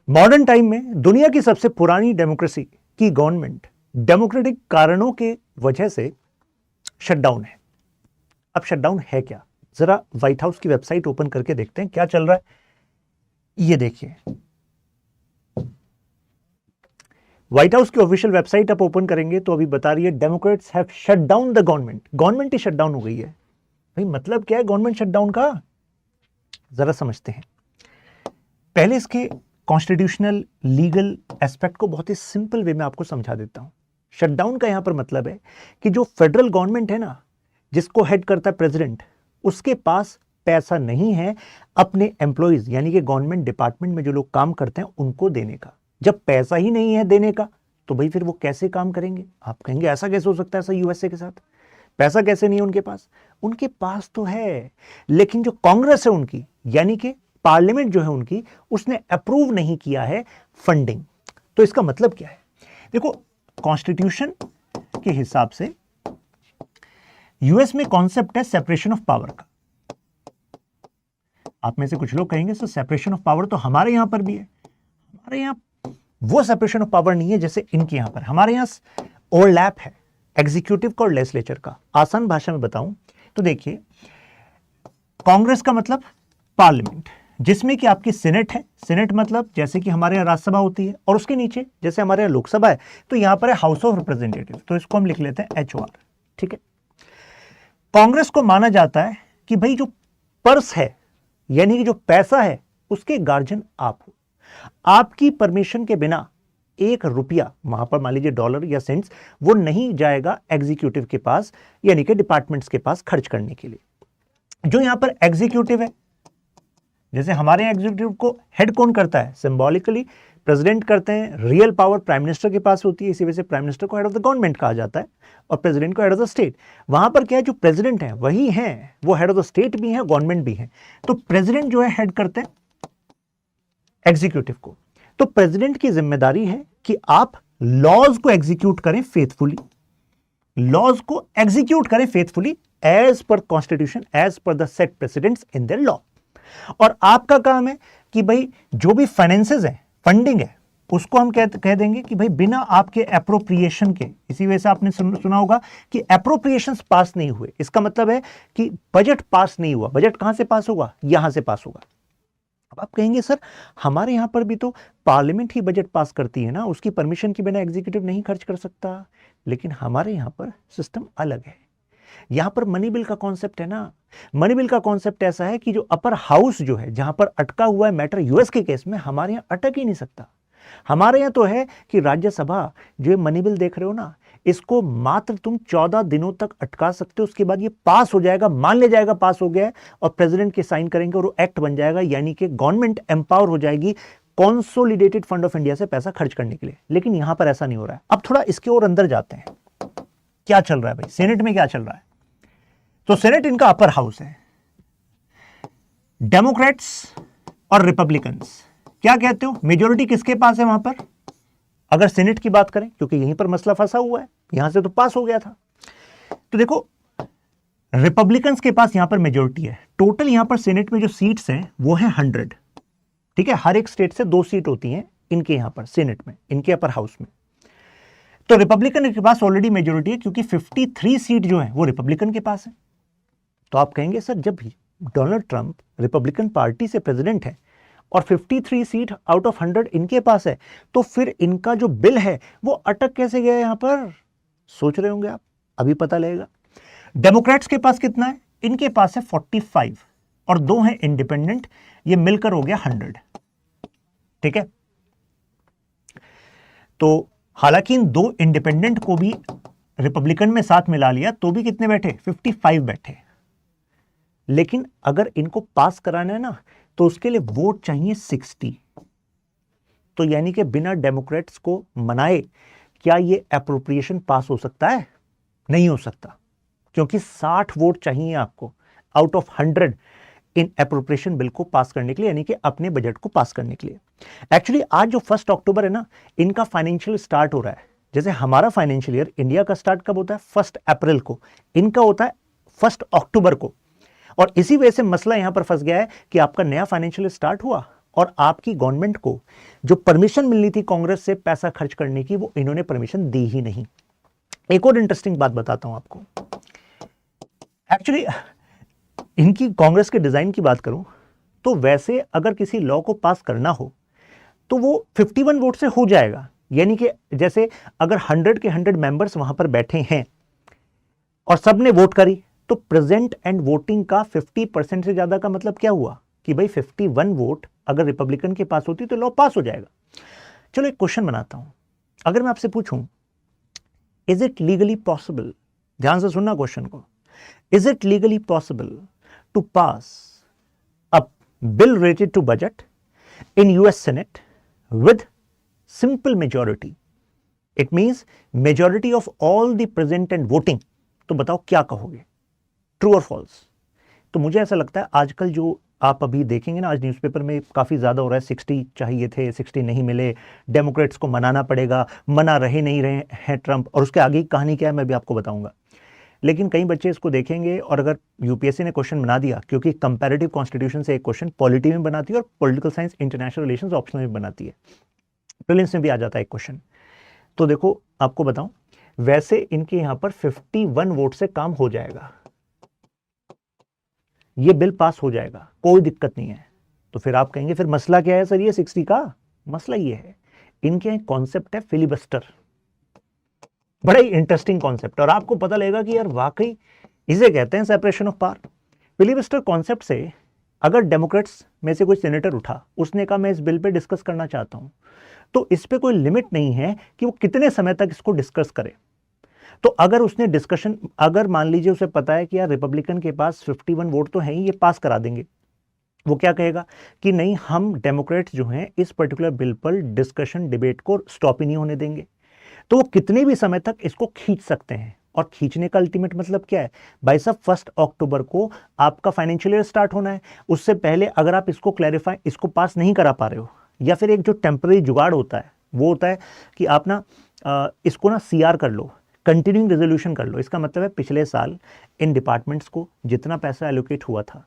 Modern time में दुनिया की सबसे पुरानी डेमोक्रेसी की गवर्नमेंट डेमोक्रेटिक कारणों के वजह से शटडाउन है। अब शटडाउन है क्या, जरा व्हाइट हाउस की वेबसाइट ओपन करके देखते हैं क्या चल रहा है। ये देखिए, व्हाइट हाउस की ऑफिशियल वेबसाइट आप ओपन करेंगे तो अभी बता रही है Democrats have shut down the government. Government he shutdown हो गई है। भाई मतलब क्या है गवर्नमेंट शटडाउन का, जरा समझते हैं। पहले इसके कॉन्स्टिट्यूशनल लीगल एस्पेक्ट को बहुत ही सिंपल वे में आपको समझा देता हूं। शटडाउन का यहां पर मतलब है कि जो फेडरल गवर्नमेंट है ना, जिसको हेड करता है प्रेसिडेंट, उसके पास पैसा नहीं है अपने एम्प्लॉइज यानी कि गवर्नमेंट डिपार्टमेंट में जो लोग काम करते हैं उनको देने का। जब पैसा ही नहीं है देने का तो भाई फिर वो कैसे काम करेंगे। आप कहेंगे ऐसा कैसे हो सकता है, ऐसा यूएसए के साथ पैसा कैसे नहीं है उनके पास। उनके पास तो है, लेकिन जो कांग्रेस है उनकी यानी कि पार्लियामेंट जो है उनकी, उसने अप्रूव नहीं किया है फंडिंग। तो इसका मतलब क्या है, देखो कॉन्स्टिट्यूशन के हिसाब से यूएस में कॉन्सेप्ट है सेपरेशन ऑफ पावर का। आप में से कुछ लोग कहेंगे सर सेपरेशन ऑफ पावर तो हमारे यहां पर भी है। हमारे यहां वो सेपरेशन ऑफ पावर नहीं है जैसे इनके यहां पर। हमारे यहां ओवरलैप है एग्जीक्यूटिव का और लेजिस्लेचर का। आसान भाषा में बताऊं तो देखिए, कांग्रेस का मतलब पार्लियामेंट, जिसमें कि आपकी सेनेट है। सेनेट मतलब जैसे कि हमारे यहां राज्यसभा होती है, और उसके नीचे जैसे हमारे यहां लोकसभा है तो यहां पर है हाउस ऑफ रिप्रेजेंटेटिव, तो इसको हम लिख लेते हैं HOR। ठीक है, कांग्रेस को माना जाता है कि भाई जो पर्स है यानी कि जो पैसा है उसके गार्जियन आप हो। आपकी परमिशन के बिना 1 रुपया, वहां पर मान लीजिए डॉलर या सेंट्स, वो नहीं जाएगा एग्जीक्यूटिव के पास यानी कि डिपार्टमेंट्स के पास खर्च करने के लिए। जो यहां पर एग्जीक्यूटिव है, जैसे हमारे यहां एग्जीक्यूटिव को हेड कौन करता है, सिंबॉलिकली प्रेसिडेंट करते हैं। रियल पावर प्राइम मिनिस्टर के पास होती है, इसी वजह से प्राइम मिनिस्टर को हेड ऑफ द गवर्नमेंट कहा जाता है और प्रेसिडेंट को हेड ऑफ द स्टेट। वहां पर क्या है, जो प्रेसिडेंट है वही है, वो हेड ऑफ द स्टेट भी है, गवर्नमेंट भी है। तो प्रेसिडेंट जो है हेड करते हैं एग्जीक्यूटिव को। तो प्रेसिडेंट की जिम्मेदारी है कि आप लॉज को एग्जीक्यूट करें फेथफुली, लॉज को एग्जीक्यूट करें faithfully as per constitution, as per the set presidents in their law. और आपका काम है कि भाई जो भी फाइनेंसेस है, फंडिंग है, उसको हम कह देंगे कि भाई बिना आपके एप्रोप्रिएशन के। इसी वजह से आपने सुना होगा कि एप्रोप्रिएशंस पास नहीं हुए, इसका मतलब है कि बजट पास नहीं हुआ। बजट कहां से पास होगा, यहां से पास होगा। अब आप कहेंगे सर हमारे यहां पर भी तो पार्लियामेंट ही बजट पास करती है ना, उसकी परमिशन के बिना एग्जीक्यूटिव नहीं खर्च कर सकता। लेकिन हमारे यहां पर सिस्टम अलग है। यहां पर मनी बिल का कॉन्सेप्ट है ना। मनी बिल का कॉन्सेप्ट ऐसा है कि जो अपर हाउस जो है, जहां पर अटका हुआ है मैटर यूएस के केस में, हमारे यहां अटक ही नहीं सकता। हमारे यहां तो है कि राज्यसभा जो मनी बिल देख रहे हो ना, इसको मात्र तुम 14 दिनों तक अटका सकते हो। उसके बाद ये पास हो जाएगा, मान लिया जाएगा पास हो गया है, और प्रेसिडेंट के साइन करेंगे और वो एक्ट बन जाएगा, यानी कि गवर्नमेंट एम्पावर हो जाएगी कंसोलिडेटेड फंड ऑफ इंडिया से पैसा खर्च करने के लिए। लेकिन यहां पर ऐसा नहीं हो रहा है। अब थोड़ा इसके और अंदर जाते हैं, क्या चल रहा है भाई सेनेट में, क्या चल रहा है। तो सेनेट इनका अपर हाउस है। डेमोक्रेट्स और रिपब्लिकन्स क्या कहते हो, मेजोरिटी किसके पास है वहां पर, अगर सेनेट की बात करें, क्योंकि यहीं पर मसला फंसा हुआ है, यहां से तो पास हो गया था। तो देखो रिपब्लिकन्स के पास यहां पर मेजोरिटी है। टोटल यहां पर सेनेट में जो सीट्स हैं वो है 100। ठीक है, हर एक स्टेट से 2 सीट होती हैं इनके यहां पर सेनेट में, इनके अपर हाउस में। तो रिपब्लिकन के पास ऑलरेडी मेजोरिटी है, क्योंकि 53 सीट जो है वो रिपब्लिकन के पास है। तो आप कहेंगे सर जब भी डोनाल्ड ट्रंप रिपब्लिकन पार्टी से प्रेसिडेंट है और 53 सीट आउट ऑफ 100 इनके पास है, तो फिर इनका जो बिल है वो अटक कैसे गया यहां पर, सोच रहे होंगे आप, अभी पता लगेगा। डेमोक्रेट्स के पास कितना है, इनके पास है 45 और 2 हैं इंडिपेंडेंट, ये मिलकर हो गया 100। ठीक है, तो हालांकि इन 2 इंडिपेंडेंट को भी रिपब्लिकन में साथ मिला लिया तो भी कितने बैठे, 55 बैठे। लेकिन अगर इनको पास कराना है ना, तो उसके लिए वोट चाहिए 60। तो यानी कि बिना डेमोक्रेट्स को मनाए क्या ये एप्रोप्रिएशन पास हो सकता है, नहीं हो सकता, क्योंकि 60 वोट चाहिए आपको out of 100 in appropriation bill को पास करने के लिए, यानी कि अपने बजट को पास करने के लिए। एक्चुअली आज जो 1 अक्टूबर है ना, इनका फाइनेंशियल स्टार्ट हो रहा है। जैसे हमारा फाइनेंशियल ईयर इंडिया का स्टार्ट कब होता है, 1 अप्रैल को, इनका होता है 1 अक्टूबर को। और इसी वजह से मसला यहां पर फंस गया है कि आपका नया फाइनेंशियल स्टार्ट हुआ और आपकी गवर्नमेंट को जो परमिशन मिलनी थी कांग्रेस से पैसा खर्च करने की, वो इन्होंने परमिशन दी ही नहीं। एक और इंटरेस्टिंग बात बताता हूं आपको। एक्चुअली इनकी कांग्रेस के डिजाइन की बात करूं तो वैसे अगर किसी लॉ को पास करना हो तो वो 51 वोट से हो जाएगा। यानी कि जैसे अगर 100 के 100 मेंबर्स वहां पर बैठे हैं और सबने वोट करी, तो प्रेजेंट एंड वोटिंग का 50% से ज्यादा का मतलब क्या हुआ कि भाई 51 वोट अगर रिपब्लिकन के पास होती तो लॉ पास हो जाएगा। चलो एक क्वेश्चन बनाता हूं। अगर मैं आपसे पूछूं, इज इट लीगली पॉसिबल, ध्यान से सुनना क्वेश्चन को, is it legally possible to pass a bill related to budget in US Senate with simple majority? It means majority of all the present and voting. तो बताओ क्या कहोगे, true और false? तो मुझे ऐसा लगता है आजकल जो आप अभी देखेंगे ना, आज न्यूज़पेपर में काफ़ी ज़्यादा हो रहा है, 60 चाहिए थे, 60 नहीं मिले, डेमोक्रेट्स को मनाना पड़ेगा, मना रहे नहीं रहे हैं ट्रंप, और उसके आगे की कहानी क्या है मैं भी आपको बताऊंगा। लेकिन कई बच्चे इसको देखेंगे और अगर यूपीएससी ने क्वेश्चन बना दिया, क्योंकि कंपैरेटिव कॉन्स्टिट्यूशन से एक क्वेश्चन पॉलिटी में बनाती है और political science international relations optional में बनाती है, प्रीलिम्स में भी आ जाता है एक क्वेश्चन। तो देखो आपको बताऊं, वैसे इनके यहां पर 51 वोट से काम हो जाएगा, ये बिल पास हो जाएगा, कोई दिक्कत नहीं है। तो फिर आप कहेंगे फिर मसला क्या है सर ये 60 का? मसला ये है, इनके एक कॉन्सेप्ट है फिलिबस्टर, बड़ा ही इंटरेस्टिंग कॉन्सेप्ट, और आपको पता लगेगा कि यार वाकई इसे कहते हैं separation of power. Filibuster concept से अगर डेमोक्रेट्स में से कोई सेनेटर उठा, उसने कहा मैं इस बिल पे डिस्कस करना चाहता हूं, तो इस पे कोई लिमिट नहीं है कि वो कितने समय तक इसको डिस्कस करे। तो अगर उसने डिस्कशन, अगर मान लीजिए उसे पता है कि यार रिपब्लिकन के पास 51 वोट तो हैं ही, ये पास करा देंगे, वो क्या कहेगा कि नहीं, हम डेमोक्रेट्स जो हैं इस पर्टिकुलर बिल पर डिस्कशन डिबेट को स्टॉप ही नहीं होने देंगे। तो वो कितने भी समय तक इसको खींच सकते हैं, और खींचने का अल्टीमेट मतलब क्या है भाई साहब, 1 अक्टूबर को आपका फाइनेंशियल ईयर स्टार्ट होना है, उससे पहले अगर आप इसको क्लैरिफाई, इसको पास नहीं करा पा रहे हो, या फिर एक जो टेम्पररी जुगाड़ होता है वो होता है कि आप ना इसको ना CR कर लो, कंटिन्यूइंग रेजोल्यूशन कर लो। इसका मतलब है पिछले साल इन डिपार्टमेंट्स को जितना पैसा एलोकेट हुआ था,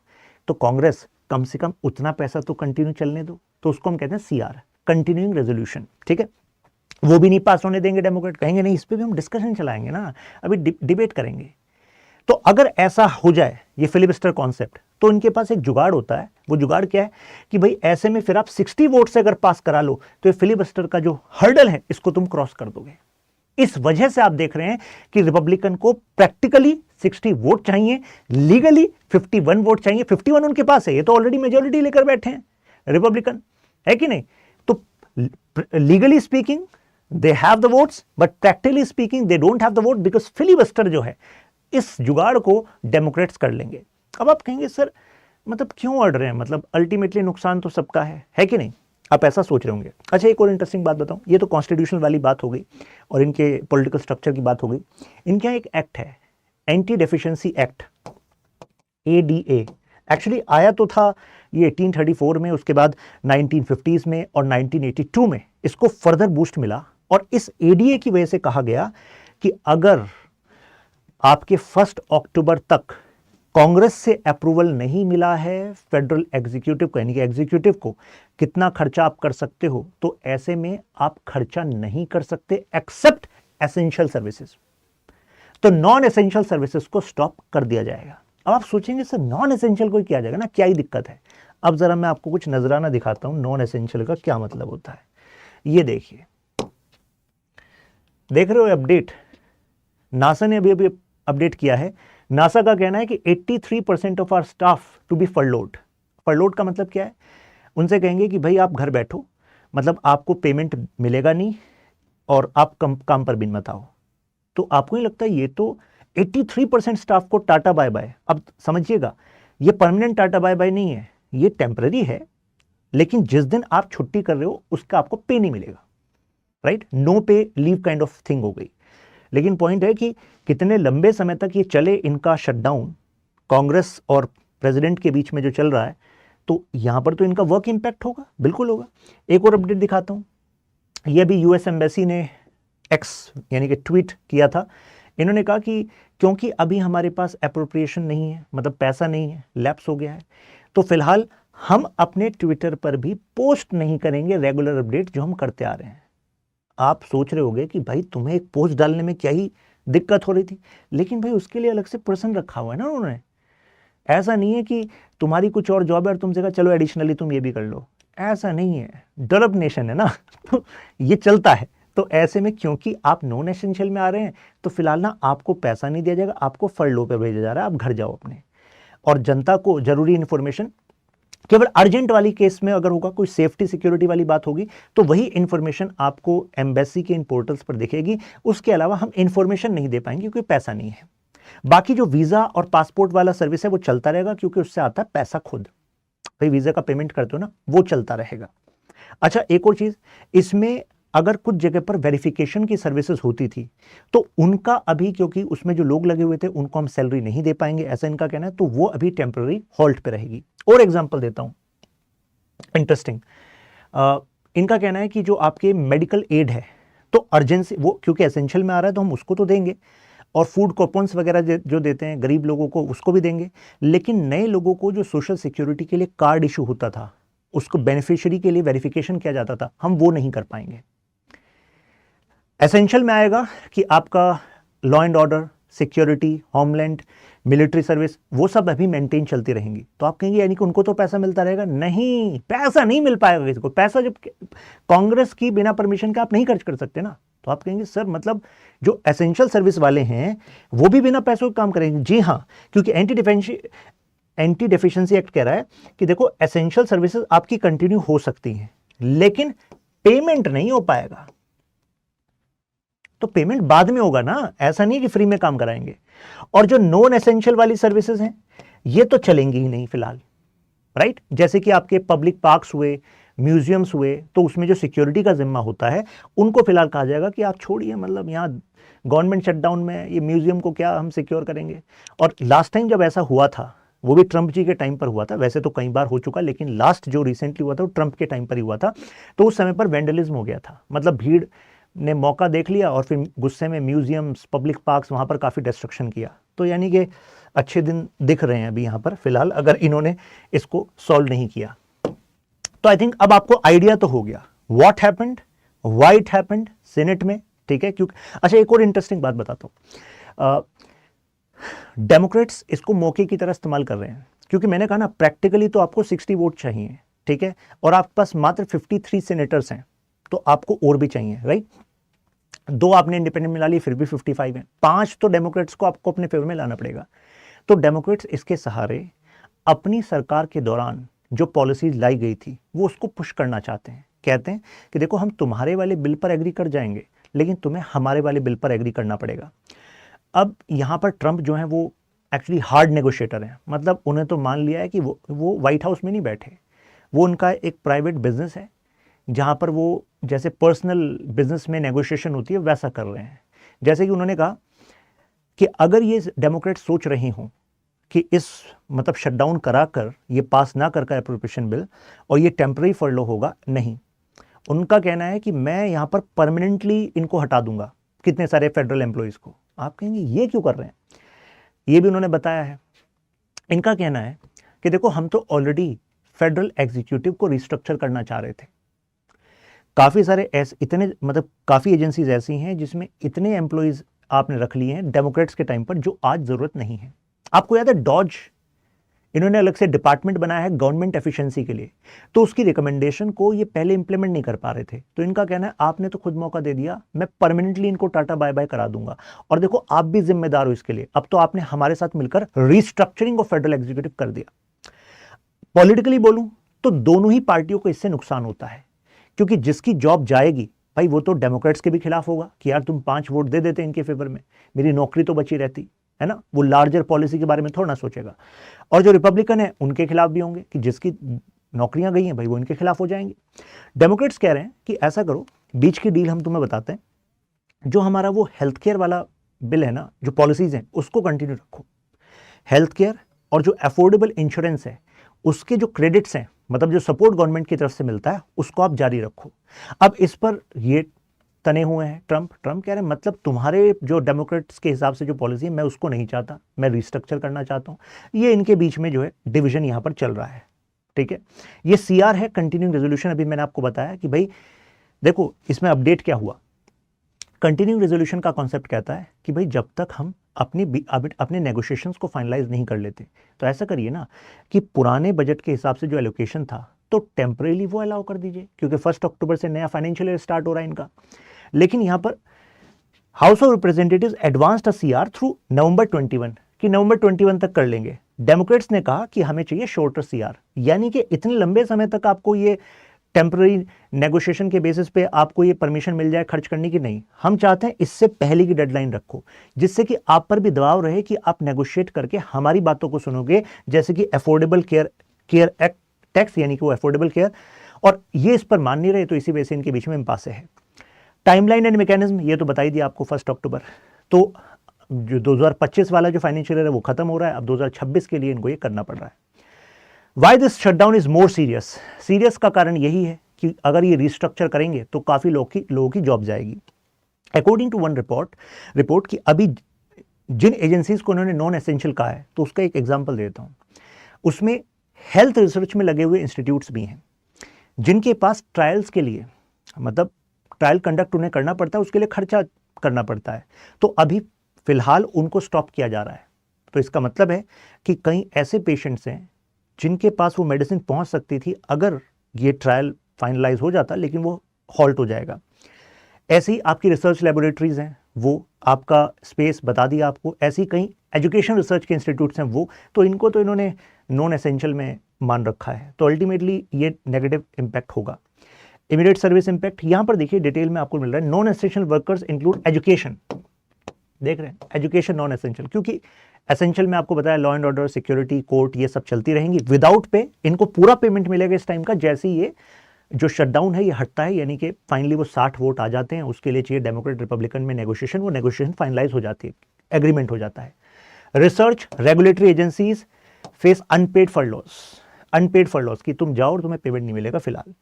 तो कांग्रेस कम से कम उतना पैसा तो कंटिन्यू चलने दो, तो उसको हम कहते हैं CR, कंटिन्यूइंग रेजोल्यूशन, ठीक है। वो भी नहीं पास होने देंगे डेमोक्रेट, कहेंगे नहीं इस पे भी हम डिस्कशन चलाएंगे ना, अभी डिबेट करेंगे। तो अगर ऐसा हो जाए ये फिलिबस्टर कॉन्सेप्ट, तो इनके पास एक जुगाड़ होता है। वो जुगाड़ क्या है कि भाई ऐसे में फिर आप 60 वोट से अगर पास करा लो तो ये फिलिबस्टर का जो हर्डल है इसको तुम क्रॉस कर दोगे। इस वजह से आप देख रहे हैं कि रिपब्लिकन को प्रैक्टिकली 60 वोट चाहिए, लीगली 51 वोट चाहिए। 51 उनके पास है, ये तो ऑलरेडी मेजोरिटी लेकर बैठे हैं रिपब्लिकन, है कि नहीं? तो legally speaking they have the votes, but practically speaking they don't have the vote because filibuster जो है इस जुगाड़ को डेमोक्रेट्स कर लेंगे। अब आप कहेंगे सर मतलब क्यों अड़ रहे हैं, मतलब अल्टीमेटली नुकसान तो सबका है कि नहीं? आप ऐसा सोच रहे होंगे। अच्छा एक और इंटरेस्टिंग बात बताऊं, ये तो कॉन्स्टिट्यूशनल वाली बात हो गई और इनके पॉलिटिकल स्ट्रक्चर की बात हो गई। इनके यहाँ एक एक्ट है, anti deficiency act, ADA। Actually आया तो था ये 1834 में, उसके बाद 1950s में और 1982 में इसको फर्दर बूस्ट मिला, और इस ADA की वजह से कहा गया कि अगर आपके 1 अक्टूबर तक कांग्रेस से अप्रूवल नहीं मिला है फेडरल एग्जीक्यूटिव को, यानी कि एग्जीक्यूटिव को कितना खर्चा आप कर सकते हो, तो ऐसे में आप खर्चा नहीं कर सकते एक्सेप्ट एसेंशियल सर्विसेज। तो नॉन एसेंशियल सर्विसेज को स्टॉप कर दिया जाएगा। अब आप सोचेंगे सर नॉन एसेंशियल को किया जाएगा ना, क्या ही दिक्कत है? अब जरा मैं आपको कुछ नजराना दिखाता हूं नॉन एसेंशियल का क्या मतलब होता है। ये देखिए, देख रहे हो अपडेट, नासा ने अभी अपडेट किया है। नासा का कहना है कि 83% of our staff to be furloughed. Furloughed का मतलब क्या है? उनसे कहेंगे कि भाई आप घर बैठो, मतलब आपको पेमेंट मिलेगा नहीं और आप काम पर भी मत आओ। तो आपको नहीं लगता ये तो 83% स्टाफ को टाटा बाय बाय? अब समझिएगा, ये परमानेंट टाटा बाय बाय नहीं है, ये टेम्पररी है, लेकिन जिस दिन आप छुट्टी कर रहे हो उसका आपको पे नहीं मिलेगा, राइट? नो पे लीव काइंड ऑफ थिंग हो गई। लेकिन पॉइंट है कि कितने लंबे समय तक ये चले इनका शटडाउन, कांग्रेस और प्रेसिडेंट के बीच में जो चल रहा है, तो यहां पर तो इनका वर्क इंपैक्ट होगा, बिल्कुल होगा। एक और अपडेट दिखाता हूं, यह भी यूएस एम्बेसी ने एक्स यानी कि ट्वीट किया था। इन्होंने कहा कि क्योंकि अभी हमारे पास एप्रोप्रिएशन नहीं है, मतलब पैसा नहीं है, लैप्स हो गया है, तो फिलहाल हम अपने ट्विटर पर भी पोस्ट नहीं करेंगे रेगुलर अपडेट जो हम करते आ रहे हैं। आप सोच रहे होगे कि भाई तुम्हें एक पोस्ट डालने में क्या ही दिक्कत हो रही थी, लेकिन भाई उसके लिए अलग से पर्सन रखा हुआ है ना उन्होंने। ऐसा नहीं है कि तुम्हारी कुछ और जॉब है और तुमसे कहा चलो एडिशनली तुम ये भी कर लो, ऐसा नहीं है। डेवलप नेशन है ना तो ये चलता है। तो ऐसे में क्योंकि आप नॉन एसेंशियल में आ रहे हैं तो फिलहाल ना आपको पैसा नहीं दिया जाएगा, आपको फर्लो पे भेजा जा रहा है, आप घर जाओ अपने। और जनता को जरूरी इंफॉर्मेशन केवल अर्जेंट वाली केस में अगर होगा, कोई सेफ्टी सिक्योरिटी वाली बात होगी तो वही इंफॉर्मेशन आपको एम्बेसी के इन पोर्टल्स पर दिखेगी। उसके अलावा हम इंफॉर्मेशन नहीं दे पाएंगे क्योंकि पैसा नहीं है। बाकी जो वीजा और पासपोर्ट वाला सर्विस है वो चलता रहेगा क्योंकि उससे आता है पैसा खुद। भाई वीजा का पेमेंट करते हो ना, वो चलता रहेगा। अच्छा एक और चीज, इसमें अगर कुछ जगह पर वेरिफिकेशन की सर्विसेज होती थी तो उनका अभी, क्योंकि उसमें जो लोग लगे हुए थे उनको हम सैलरी नहीं दे पाएंगे ऐसा इनका कहना है, तो वो अभी टेम्पररी हॉल्ट पे रहेगी। और एग्जांपल देता हूं, इंटरेस्टिंग, इनका कहना है कि जो आपके मेडिकल एड है तो अर्जेंसी, वो क्योंकि एसेंशियल में आ रहा है तो हम उसको तो देंगे, और फूड कूपन्स वगैरह जो देते हैं गरीब लोगों को उसको भी देंगे, लेकिन नए लोगों को जो सोशल सिक्योरिटी के लिए कार्ड इशू होता था, उसको बेनिफिशियरी के लिए वेरिफिकेशन किया जाता था, हम वो नहीं कर पाएंगे। एसेंशियल में आएगा कि आपका law and order, security, homeland, military service, वो सब अभी मेंटेन चलती रहेंगी। तो आप कहेंगे यानी कि उनको तो पैसा मिलता रहेगा, नहीं, पैसा नहीं मिल पाएगा किसी को। पैसा जब कांग्रेस की बिना परमिशन के आप नहीं खर्च कर सकते ना, तो आप कहेंगे सर मतलब जो एसेंशियल सर्विस वाले हैं वो भी बिना पैसों के काम करेंगे। जी हाँ, क्योंकि एंटी डेफिशिएंसी एक्ट कह रहा है कि देखो एसेंशियल सर्विसेज आपकी कंटिन्यू हो सकती हैं लेकिन पेमेंट नहीं हो पाएगा। तो पेमेंट बाद में होगा ना, ऐसा नहीं कि फ्री में काम कराएंगे। और जो नॉन एसेंशियल वाली सर्विसेज हैं ये तो चलेंगी ही नहीं फिलहाल, राइट। जैसे कि आपके पब्लिक पार्क्स हुए, म्यूजियम्स हुए, तो उसमें जो सिक्योरिटी का जिम्मा होता है उनको फिलहाल कहा जाएगा कि आप छोड़िए, मतलब यहाँ गवर्नमेंट शटडाउन में ये म्यूजियम को क्या हम सिक्योर करेंगे। और लास्ट टाइम जब ऐसा हुआ था वो भी ट्रंप जी के टाइम पर हुआ था, वैसे तो कई बार हो चुका लेकिन लास्ट जो रिसेंटली हुआ था वो ट्रंप के टाइम पर ही हुआ था। तो उस समय पर वेंडलिज्म हो गया था, मतलब भीड़ ने मौका देख लिया और फिर गुस्से में म्यूजियम्स, पब्लिक पार्क्स, वहाँ पर काफ़ी डिस्ट्रक्शन किया। तो यानी कि अच्छे दिन दिख रहे हैं अभी यहाँ पर फिलहाल, अगर इन्होंने इसको सॉल्व नहीं किया। तो आई थिंक अब आपको आइडिया तो हो गया what happened, why it happened senate में, ठीक है। क्योंकि अच्छा एक और इंटरेस्टिंग बात बताता हूँ, डेमोक्रेट्स इसको मौके की तरह इस्तेमाल कर रहे हैं, क्योंकि मैंने कहा ना प्रैक्टिकली तो आपको 60 वोट चाहिए, ठीक है, और आपके पास मात्र 53 सेनेटर्स हैं, तो आपको और भी चाहिए, राइट। 2 आपने इंडिपेंडेंट मिला लिए फिर भी 55 है, 5 तो डेमोक्रेट्स को आपको अपने फेवर में लाना पड़ेगा। तो डेमोक्रेट्स इसके सहारे अपनी सरकार के दौरान जो पॉलिसीज लाई गई थी वो उसको पुश करना चाहते हैं। कहते हैं कि देखो हम तुम्हारे वाले बिल पर एग्री कर जाएंगे लेकिन तुम्हें हमारे वाले बिल पर एग्री करना पड़ेगा। अब यहाँ पर ट्रंप जो है वो एक्चुअली हार्ड नेगोशिएटर हैं, मतलब उन्हें तो मान लिया है कि वो व्हाइट हाउस में नहीं बैठे, वो उनका एक प्राइवेट बिजनेस है जहाँ पर वो जैसे पर्सनल बिजनेस में नेगोशिएशन होती है वैसा कर रहे हैं। जैसे कि उन्होंने कहा कि अगर ये डेमोक्रेट सोच रहे हों कि इस मतलब शटडाउन कराकर ये पास ना कर एप्रोप्रिएशन बिल और ये टेम्पररी फर्लो होगा, नहीं, उनका कहना है कि मैं यहाँ पर परमानेंटली इनको हटा दूंगा, कितने सारे फेडरल एम्प्लॉयज़ को। आप कहेंगे ये क्यों कर रहे हैं, ये भी उन्होंने बताया है। इनका कहना है कि देखो हम तो ऑलरेडी फेडरल एग्जीक्यूटिव को रिस्ट्रक्चर करना चाह रहे थे, काफ़ी सारे ऐसे इतने मतलब काफ़ी एजेंसीज ऐसी हैं जिसमें इतने एम्प्लॉयज़ आपने रख लिए हैं डेमोक्रेट्स के टाइम पर जो आज ज़रूरत नहीं है। आपको याद है डॉज, इन्होंने अलग से डिपार्टमेंट बनाया है गवर्नमेंट एफिशिएंसी के लिए, तो उसकी रिकमेंडेशन को ये पहले इंप्लीमेंट नहीं कर पा रहे थे। तो इनका कहना है आपने तो खुद मौका दे दिया, मैं परमानेंटली इनको टाटा बाय बाय करा दूंगा, और देखो आप भी जिम्मेदार हो इसके लिए। अब तो आपने हमारे साथ मिलकर रिस्ट्रक्चरिंग ऑफ फेडरल एग्जीक्यूटिव कर दिया। पॉलिटिकली बोलूं तो दोनों ही पार्टियों को इससे नुकसान होता है, क्योंकि जिसकी जॉब जाएगी भाई वो तो डेमोक्रेट्स के भी खिलाफ होगा कि यार तुम 5 वोट दे देते इनके फेवर में, मेरी नौकरी तो बची रहती है ना, वो लार्जर पॉलिसी के बारे में थोड़ा ना सोचेगा। और जो रिपब्लिकन है उनके खिलाफ भी होंगे कि जिसकी नौकरियां गई हैं भाई वो इनके खिलाफ हो जाएंगे। डेमोक्रेट्स कह रहे हैं कि ऐसा करो, बीच की डील हम तुम्हें बताते हैं, जो हमारा वो हेल्थ केयर वाला बिल है ना, जो पॉलिसीज हैं उसको कंटिन्यू रखो, हेल्थ केयर और जो अफोर्डेबल इंश्योरेंस है उसके जो क्रेडिट्स हैं, मतलब जो सपोर्ट गवर्नमेंट की तरफ से मिलता है उसको आप जारी रखो। अब इस पर ये तने हुए हैं ट्रंप कह रहे हैं मतलब तुम्हारे जो डेमोक्रेट्स के हिसाब से जो पॉलिसी है मैं उसको नहीं चाहता, मैं रिस्ट्रक्चर करना चाहता हूं। ये इनके बीच में जो है डिवीजन यहां पर चल रहा है। ठीक है। ये CR है, कंटिन्यूइंग रेजोल्यूशन। अभी मैंने आपको बताया कि भाई देखो इसमें अपडेट क्या हुआ। कंटिन्यूइंग रेजोल्यूशन का कॉन्सेप्ट कहता है कि भाई जब तक हम अपने नेगोशिएशंस को फाइनलाइज नहीं कर लेते, तो ऐसा करिए ना कि पुराने बजट के हिसाब से जो एलोकेशन था तो टेम्परेली वो अलाउ कर दीजिए, क्योंकि 1 अक्टूबर से नया फाइनेंशियल ईयर स्टार्ट हो रहा है इनका। लेकिन यहां पर House of Representatives advanced a CR through November 21 कि नवंबर 21 तक कर लेंगे। डेमोक्रेट्स ने कहा कि हमें चाहिए शॉर्टर CR, यानी कि इतने लंबे समय तक आपको ये टेम्पररी नेगोशिएशन के बेसिस पे आपको ये परमिशन मिल जाए खर्च करने की, नहीं। हम चाहते हैं इससे पहले की डेडलाइन रखो, जिससे कि आप पर भी दबाव रहे कि आप नेगोशिएट करके हमारी बातों को सुनोगे, जैसे कि अफोर्डेबल केयर एक्ट टैक्स, यानी कि वो अफोर्डेबल केयर, और ये इस पर मान नहीं रहे, तो इसी वजह से इनके बीच में इम्पासे है। टाइमलाइन एंड मैकेनिज्म ये तो बता ही दिया आपको, 1 अक्टूबर। तो जो 2025 वाला जो फाइनेंशियल ईयर है वो खत्म हो रहा है, अब 2026 के लिए इनको ये करना पड़ रहा है। Why this shutdown is more serious? Serious का कारण यही है कि अगर ये रिस्ट्रक्चर करेंगे तो काफी लोगों की जॉब जाएगी। अकॉर्डिंग टू वन रिपोर्ट कि अभी जिन एजेंसीज को उन्होंने नॉन एसेंशियल कहा है, तो उसका एक एग्जांपल देता हूं। उसमें हेल्थ रिसर्च में लगे हुए इंस्टीट्यूट्स भी हैं, जिनके पास ट्रायल्स के लिए, मतलब ट्रायल कंडक्ट उन्हें करना पड़ता है, उसके लिए खर्चा करना पड़ता है, तो अभी फिलहाल उनको स्टॉप किया जा रहा है। तो इसका मतलब है कि कई ऐसे पेशेंट्स हैं जिनके पास वो मेडिसिन पहुंच सकती थी अगर ये ट्रायल फाइनलाइज हो जाता, लेकिन वो हॉल्ट हो जाएगा। ऐसी आपकी रिसर्च लेबोरेटरीज हैं, वो आपका स्पेस बता दिया आपको। ऐसी कई एजुकेशन रिसर्च के इंस्टीट्यूट्स हैं वो, तो इनको तो इन्होंने नॉन एसेंशियल में मान रखा है, तो अल्टीमेटली ये नेगेटिव इंपैक्ट होगा। इमीडिएट सर्विस इंपैक्ट यहां पर देखिए डिटेल में आपको मिल रहा है। Non essential workers include education, देख रहे हैं, एजुकेशन नॉन एसेंशियल, क्योंकि एसेंशियल में आपको बताया law and order, security, court, ये सब चलती रहेंगी विदाउट पे। इनको पूरा पेमेंट मिलेगा इस टाइम का, जैसे ये जो शटडाउन है ये हटता है, यानी कि फाइनली वो 60 वोट आ जाते हैं, उसके लिए चाहिए डेमोक्रेट रिपब्लिकन में नेगोशिएशन, वो नेगोशिएशन फाइनलाइज हो जाती है, एग्रीमेंट हो जाता है। Research regulatory agencies face unpaid furloughs कि तुम जाओ और तुम्हें पेमेंट नहीं मिलेगा फिलहाल।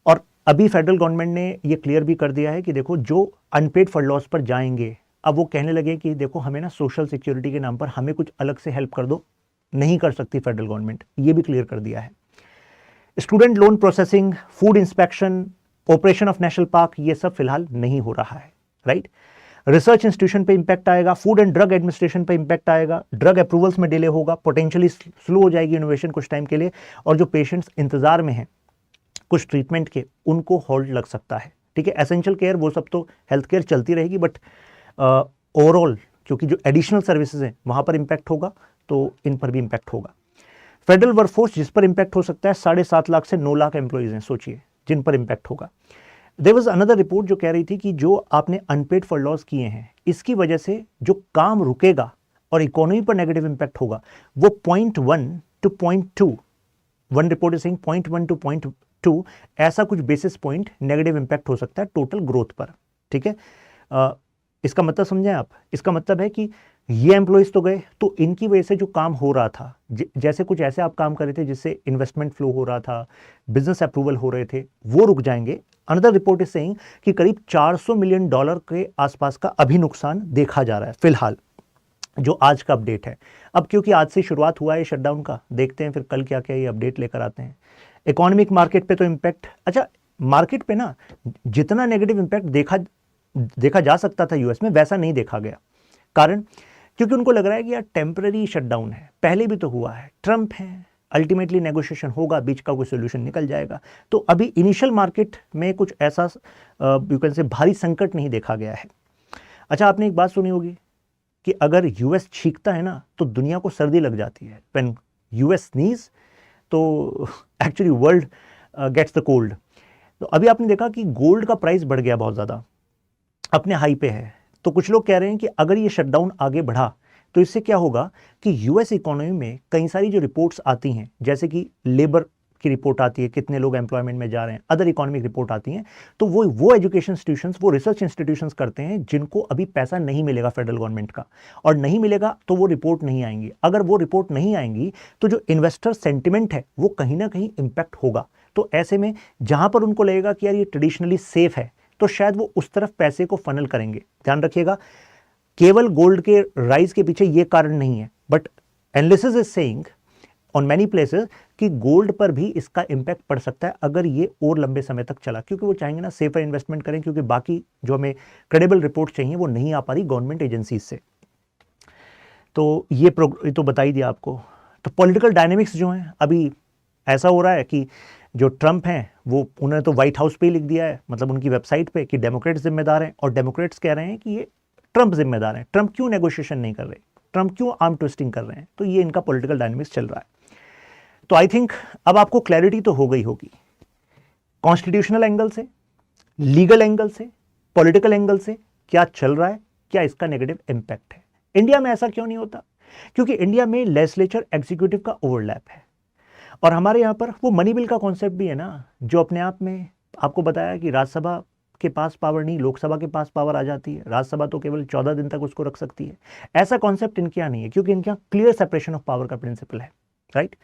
और अभी फेडरल गवर्नमेंट ने ये क्लियर भी कर दिया है कि देखो जो अनपेड फरलॉस पर जाएंगे, अब वो कहने लगे कि देखो हमें ना सोशल सिक्योरिटी के नाम पर हमें कुछ अलग से हेल्प कर दो, नहीं कर सकती फेडरल गवर्नमेंट, ये भी क्लियर कर दिया है। Student loan processing, food inspection, operation of national park, ये सब फिलहाल नहीं हो रहा है, राइट। रिसर्च इंस्टीट्यूशन पे इंपैक्ट आएगा, फूड एंड ड्रग एडमिनिस्ट्रेशन पे इंपैक्ट आएगा, ड्रग अप्रूवल्स में डिले होगा, पोटेंशियली स्लो हो जाएगी इनोवेशन कुछ टाइम के लिए, और जो पेशेंट्स इंतजार में हैं कुछ ट्रीटमेंट के, उनको होल्ड लग सकता है, ठीक है। एसेंशियल केयर वो सब तो हेल्थ केयर चलती रहेगी, बट ओवरऑल क्योंकि जो एडिशनल सर्विसेज हैं वहां पर इंपैक्ट होगा, तो इन पर भी इंपैक्ट होगा। फेडरल वर्कफोर्स जिस पर इंपैक्ट हो सकता है, 7.5 लाख से 9 लाख एम्प्लॉइज हैं, सोचिए जिन पर इंपैक्ट होगा। देयर वाज अनदर रिपोर्ट जो कह रही थी कि जो आपने अनपेड फरलॉस किए हैं, इसकी वजह से जो काम रुकेगा और इकोनॉमी पर नेगेटिव इंपैक्ट होगा, वो 0.1 to 0.2, one report is saying 0.1 to 0.2, ऐसा कुछ बेसिस पॉइंट नेगेटिव इंपैक्ट हो सकता है टोटल ग्रोथ पर, ठीक है। इसका मतलब समझें आप, इसका मतलब है कि ये एम्प्लॉइज तो गए, तो इनकी वजह से जो काम हो रहा था, जैसे कुछ ऐसे आप काम कर रहे थे जिससे इन्वेस्टमेंट फ्लो हो रहा था, बिजनेस अप्रूवल हो रहे थे, वो रुक जाएंगे। अनदर रिपोर्ट इज सेइंग कि करीब $400 मिलियन के आसपास का अभी नुकसान देखा जा रहा है फिलहाल, जो आज का अपडेट है। अब क्योंकि आज से शुरुआत हुआ है शटडाउन का, देखते हैं फिर कल क्या क्या ये अपडेट लेकर आते हैं। इकोनॉमिक मार्केट पे तो इम्पैक्ट, अच्छा मार्केट पे ना जितना नेगेटिव इम्पैक्ट देखा जा सकता था यूएस में, वैसा नहीं देखा गया। कारण क्योंकि उनको लग रहा है कि यार टेम्पररी शटडाउन है, पहले भी तो हुआ है, ट्रंप है, अल्टीमेटली नेगोशिएशन होगा, बीच का कोई सोल्यूशन निकल जाएगा। तो अभी इनिशियल मार्केट में कुछ ऐसा यू कैन से भारी संकट नहीं देखा गया है। अच्छा, आपने एक बात सुनी होगी कि अगर यूएस छींकता है ना तो दुनिया को सर्दी लग जाती है। व्हेन यूएस स्नीज तो actually world gets the cold. तो अभी आपने देखा कि गोल्ड का प्राइस बढ़ गया, बहुत ज़्यादा अपने हाई पे है। तो कुछ लोग कह रहे हैं कि अगर ये शटडाउन आगे बढ़ा तो इससे क्या होगा कि यूएस इकोनॉमी में कई सारी जो रिपोर्ट्स आती हैं, जैसे कि लेबर की रिपोर्ट आती है, कितने लोग एम्प्लॉयमेंट में जा रहे हैं, अदर इकोनॉमिक रिपोर्ट आती हैं, तो वो एजुकेशन इंस्टीट्यूशंस, वो रिसर्च इंस्टीट्यूशंस करते हैं जिनको अभी पैसा नहीं मिलेगा फेडरल गवर्नमेंट का, और नहीं मिलेगा तो वो रिपोर्ट नहीं आएंगी। अगर वो रिपोर्ट नहीं आएंगी तो जो इन्वेस्टर सेंटिमेंट है वो कहीं ना कहीं इंपैक्ट होगा। तो ऐसे में जहां पर उनको लगेगा कि यार ये ट्रेडिशनली सेफ है, तो शायद वो उस तरफ पैसे को फनल करेंगे। ध्यान रखिएगा, केवल गोल्ड के राइज के पीछे ये कारण नहीं है, but analysis is saying on many places कि गोल्ड पर भी इसका इंपैक्ट पड़ सकता है अगर ये और लंबे समय तक चला, क्योंकि वो चाहेंगे ना सेफर इन्वेस्टमेंट करें, क्योंकि बाकी जो हमें क्रेडिबल रिपोर्ट चाहिए वो नहीं आ पा रही गवर्नमेंट एजेंसीज से। तो ये तो बता ही दिया आपको। तो पॉलिटिकल डायनेमिक्स जो हैं, अभी ऐसा हो रहा है कि जो ट्रंप हैं वो उन्होंने तो व्हाइट हाउस पे ही लिख दिया है, मतलब उनकी वेबसाइट पे, कि डेमोक्रेट्स जिम्मेदार हैं, और डेमोक्रेट्स कह रहे हैं कि ये ट्रंप जिम्मेदार हैं। ट्रंप क्यों नेगोशिएशन नहीं कर रहे, ट्रंप क्यों आर्म ट्विस्टिंग कर रहे हैं। तो ये इनका पॉलिटिकल डायनेमिक्स चल रहा है। तो आई थिंक अब आपको क्लैरिटी तो हो गई होगी, कॉन्स्टिट्यूशनल एंगल से, लीगल एंगल से, पॉलिटिकल एंगल से क्या चल रहा है, क्या इसका नेगेटिव इंपैक्ट है। इंडिया में ऐसा क्यों नहीं होता, क्योंकि इंडिया में लेजिस्लेचर एग्जीक्यूटिव का ओवरलैप है, और हमारे यहां पर वो मनी बिल का कॉन्सेप्ट भी है ना, जो अपने आप में आपको बताया कि राज्यसभा के पास पावर नहीं, लोकसभा के पास पावर आ जाती है, राज्यसभा तो केवल 14 दिन तक उसको रख सकती है। ऐसा कॉन्सेप्ट इनके यहाँ नहीं है, क्योंकि इनके यहाँ क्लियर सेपरेशन ऑफ पावर का प्रिंसिपल है, राइट।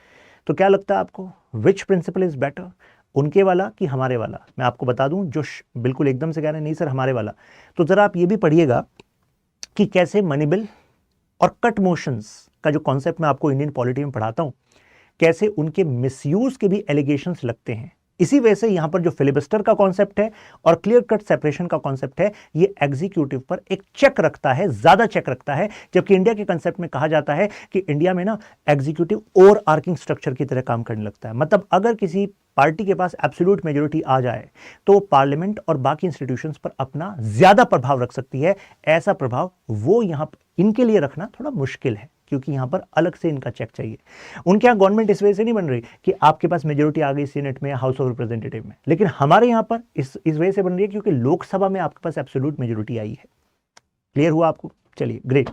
तो क्या लगता है आपको, विच प्रिंसिपल इज बेटर, उनके वाला कि हमारे वाला? मैं आपको बता दूं, जो बिल्कुल एकदम से कह रहे हैं नहीं सर हमारे वाला, तो जरा आप ये भी पढ़िएगा कि कैसे मनी बिल और कट मोशंस का जो कॉन्सेप्ट मैं आपको इंडियन पॉलिटी में पढ़ाता हूं, कैसे उनके मिसयूज के भी एलिगेशंस लगते हैं। इसी वजह से यहां पर जो फिलिबस्टर का कॉन्सेप्ट है और क्लियर कट सेपरेशन का कॉन्सेप्ट है, ये एग्जीक्यूटिव पर एक चेक रखता है, ज्यादा चेक रखता है, जबकि इंडिया के कॉन्सेप्ट में कहा जाता है कि इंडिया में ना एग्जीक्यूटिव और आर्किंग स्ट्रक्चर की तरह काम करने लगता है। मतलब अगर किसी पार्टी के पास एब्सोल्यूट मेजोरिटी आ जाए तो पार्लियामेंट और बाकी इंस्टीट्यूशंस पर अपना ज्यादा प्रभाव रख सकती है। ऐसा प्रभाव वो यहां इनके लिए रखना थोड़ा मुश्किल है, क्योंकि यहां पर अलग से इनका चेक चाहिए। उनके यहां गवर्नमेंट इस वजह से नहीं बन रही कि आपके पास मेजोरिटी आ गई सीनेट में या हाउस ऑफ रिप्रेजेंटेटिव में, लेकिन हमारे यहां पर इस वजह से बन रही है क्योंकि लोकसभा में आपके पास एब्सोल्यूट मेजोरिटी आई है। क्लियर हुआ आपको? चलिए, ग्रेट।